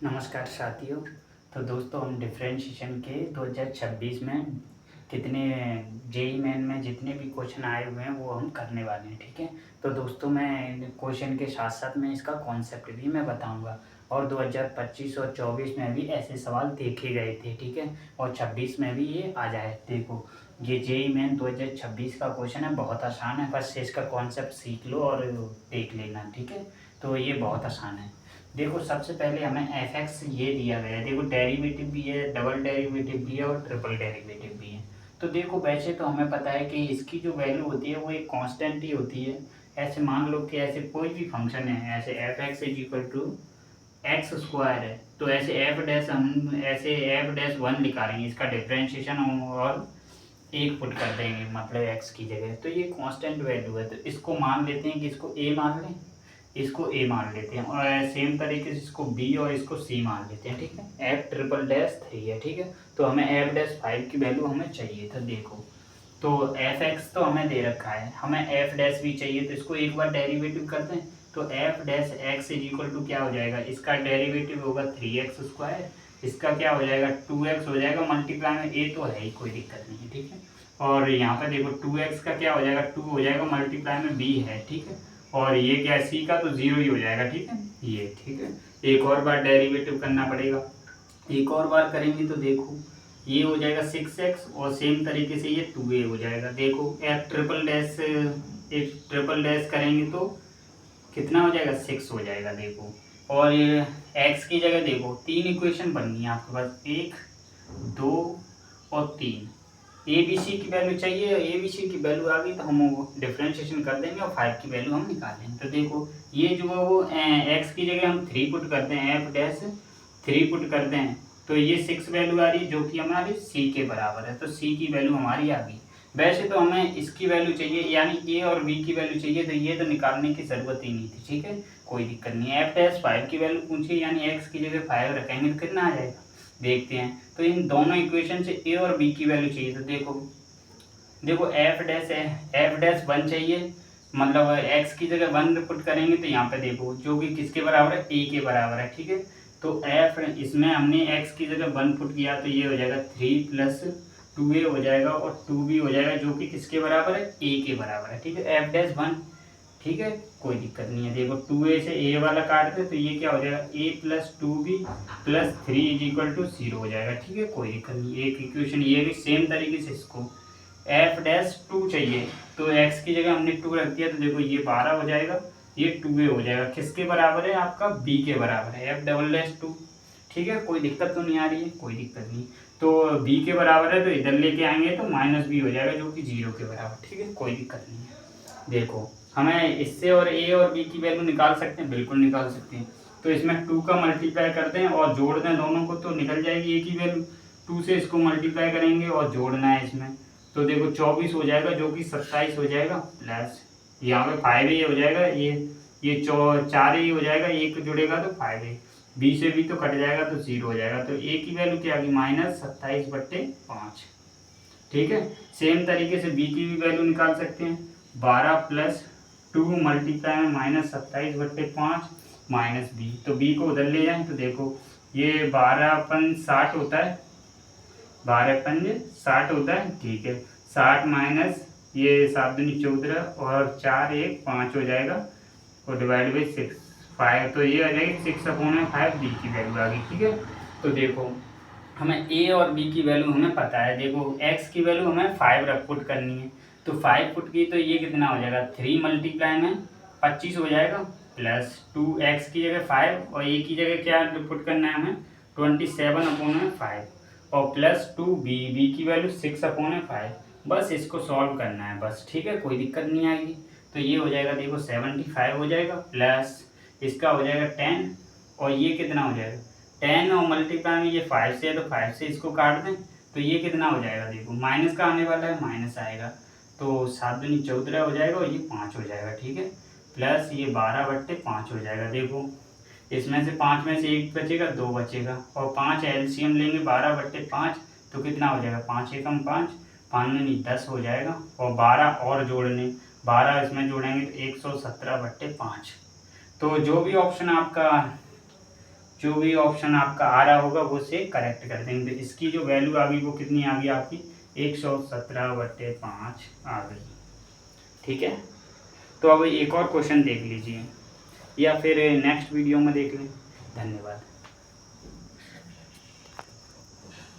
नमस्कार साथियों। तो दोस्तों हम डिफरेंशिएशन के 2026 में कितने जेई मेन में जितने भी क्वेश्चन आए हुए हैं वो हम करने वाले हैं, ठीक है। तो दोस्तों मैं क्वेश्चन के साथ साथ में इसका कॉन्सेप्ट भी मैं बताऊंगा। और 2025 और 24 में भी ऐसे सवाल देखे गए थे, ठीक है। और 26 में भी ये आ जाए। देखो ये जेई मेन 2026 का क्वेश्चन है, बहुत आसान है, बस इसका कॉन्सेप्ट सीख लो और देख लेना, ठीक है। तो ये बहुत आसान है। देखो सबसे पहले हमें एफ एक्स ये दिया गया है। देखो डेरिवेटिव भी है, डबल डेरिवेटिव भी है और ट्रिपल डेरिवेटिव भी है। तो देखो वैसे तो हमें पता है कि इसकी जो वैल्यू होती है वो एक कांस्टेंट ही होती है। ऐसे मान लो कि ऐसे कोई भी फंक्शन है, ऐसे F X is equal to X square है, तो ऐसे एफ डैश हम ऐसे एफ डैश वन निकालेंगे, इसका डिफ्रेंशिएशन और एक पुट कर देंगे मतलब एक्स की जगह। तो ये कांस्टेंट वैल्यू है, तो इसको मान लेते हैं कि इसको ए मान लें, इसको ए मान लेते हैं, और सेम तरीके से इसको बी और इसको सी मान लेते हैं, ठीक है। एफ ट्रिपल डैश थ्री है, ठीक है। तो हमें एफ डैश फाइव की वैल्यू हमें चाहिए था। देखो तो एफ एक्स तो हमें दे रखा है, हमें एफ डैश भी चाहिए, तो इसको एक बार डेरिवेटिव करते हैं। तो F dash X is equal to क्या हो जाएगा, इसका डेरिवेटिव होगा 3x², इसका क्या हो जाएगा 2x हो जाएगा, मल्टीप्लाई में ए तो है ही, कोई दिक्कत नहीं है, ठीक है। और यहाँ पर देखो 2x का क्या हो जाएगा 2 हो जाएगा, मल्टीप्लाई में b है, ठीक है। और ये क्या है c का तो 0 ही हो जाएगा, ठीक है ये, ठीक है। एक और बार डेरिवेटिव करना पड़ेगा, एक और बार करेंगे तो देखो ये हो जाएगा 6x और सेम तरीके से ये 2a हो जाएगा। देखो एक ट्रिपल डैश करेंगे तो कितना हो जाएगा 6 हो जाएगा। देखो और ये x की जगह देखो तीन इक्वेशन बन गई आपके पास, 1 2 और 3। ए बी सी की वैल्यू चाहिए, ए बी सी की वैल्यू आ गई तो हम वो डिफ्रेंशिएशन कर देंगे और 5 की वैल्यू हम निकाल लेंगे। तो देखो ये जो है वो x की जगह हम 3 पुट करते हैं, एफ डैश 3 पुट करते हैं, तो ये 6 वैल्यू आ रही है जो कि हमारी c के बराबर है। तो c की वैल्यू हमारी आ गई। वैसे तो हमें इसकी वैल्यू चाहिए, यानी a और b की वैल्यू चाहिए, तो ये तो निकालने की ज़रूरत ही नहीं थी, ठीक है, कोई दिक्कत नहीं है। एफ डैश 5 की वैल्यू पूछिए, यानी x की जगह 5 रखेंगे तो कितना आ जाएगा, देखते हैं। तो इन दोनों इक्वेशन से a और b की वैल्यू चाहिए, तो देखो एफ डैश वन चाहिए, मतलब x की जगह वन पुट करेंगे तो यहाँ पे देखो जो कि किसके बराबर है, a के बराबर है, ठीक है। तो f इसमें हमने x की जगह वन पुट किया तो ये हो जाएगा 3 + 2a हो जाएगा और 2b हो जाएगा जो कि किसके बराबर है, a के बराबर है, ठीक है। एफ डैश वन, ठीक है, कोई दिक्कत नहीं है। देखो 2a से a वाला काट दे तो ये क्या हो जाएगा, a + 2b + 3 = 0 हो जाएगा, ठीक है, कोई दिक्कत नहीं। एक इक्वेशन ये भी सेम तरीके से इसको एफ डैश 2 चाहिए, तो x की जगह हमने 2 रख दिया, तो देखो ये 12 हो जाएगा, ये 2a हो जाएगा, किसके बराबर है, आपका b के बराबर है, एफ डबल डैश 2, ठीक है। कोई दिक्कत तो नहीं आ रही है, कोई दिक्कत नहीं। तो b के बराबर है तो इधर लेके आएंगे तो -b हो जाएगा जो कि 0 के बराबर, ठीक है, कोई दिक्कत नहीं है। देखो हमें इससे और a और b की वैल्यू निकाल सकते हैं, बिल्कुल निकाल सकते हैं। तो इसमें 2 का मल्टीप्लाई करते हैं और जोड़ दें दोनों को तो निकल जाएगी a की वैल्यू। 2 से इसको मल्टीप्लाई करेंगे और जोड़ना है इसमें, तो देखो 24 हो जाएगा जो कि 27 हो जाएगा, प्लस यहाँ पे 5 ही हो जाएगा, ये 4 ही हो जाएगा, एक जुड़ेगा तो 5 है, b से b तो कट जाएगा तो 0 हो जाएगा। तो a की वैल्यू क्या आ गई, -27/5, ठीक है। सेम तरीके से b की भी वैल्यू निकाल सकते हैं, 12 + 2 मल्टीप्लाई में -27/5 -b, तो b को उधर ले जाएं तो देखो ये 12 × 60 होता है, 12 × 60 होता है, ठीक है। 60 माइनस ये 7 दूनी 14 और 4 1 5 हो जाएगा और डिवाइड बाई 6 5, तो ये आ जाएगी 6/5 बी की वैल्यू आ गई, ठीक है। तो देखो हमें a और b की वैल्यू हमें पता है। देखो x की वैल्यू हमें 5 रख पुट करनी है, तो 5 पुट की तो ये कितना हो जाएगा, 3 मल्टीप्लाई में 25 हो जाएगा, प्लस 2x की जगह 5 और a की जगह क्या पुट करना है हमें, 27/5 और प्लस 2b, b की वैल्यू 6/5, बस इसको सॉल्व करना है बस, ठीक है, कोई दिक्कत नहीं आएगी। तो ये हो जाएगा देखो 75 हो जाएगा, प्लस इसका हो जाएगा 10 और ये कितना हो जाएगा 10 और मल्टीप्लाई में ये 5 से है तो 5 से इसको काट दें तो ये कितना हो जाएगा, देखो माइनस का आने वाला है, माइनस आएगा, तो 7 दूनी 14 हो जाएगा और ये 5 हो जाएगा, ठीक है, प्लस ये 12/5 हो जाएगा। देखो इसमें से 5 में से 1 बचेगा, 2 बचेगा और 5 एलसीएम लेंगे 12/5 तो कितना हो जाएगा, 5 एकम 5, 5 दूनी 10 हो जाएगा और 12 और जोड़ने, 12 इसमें जोड़ेंगे तो 117/5। तो जो भी ऑप्शन आपका जो भी ऑप्शन आपका आ रहा होगा वो से करेक्ट कर देंगे। तो इसकी जो वैल्यू आ गई वो कितनी आ गई आपकी 117/5 आ गई। ठीक है, तो अब एक और क्वेश्चन देख लीजिए या फिर नेक्स्ट वीडियो में देख लें। धन्यवाद।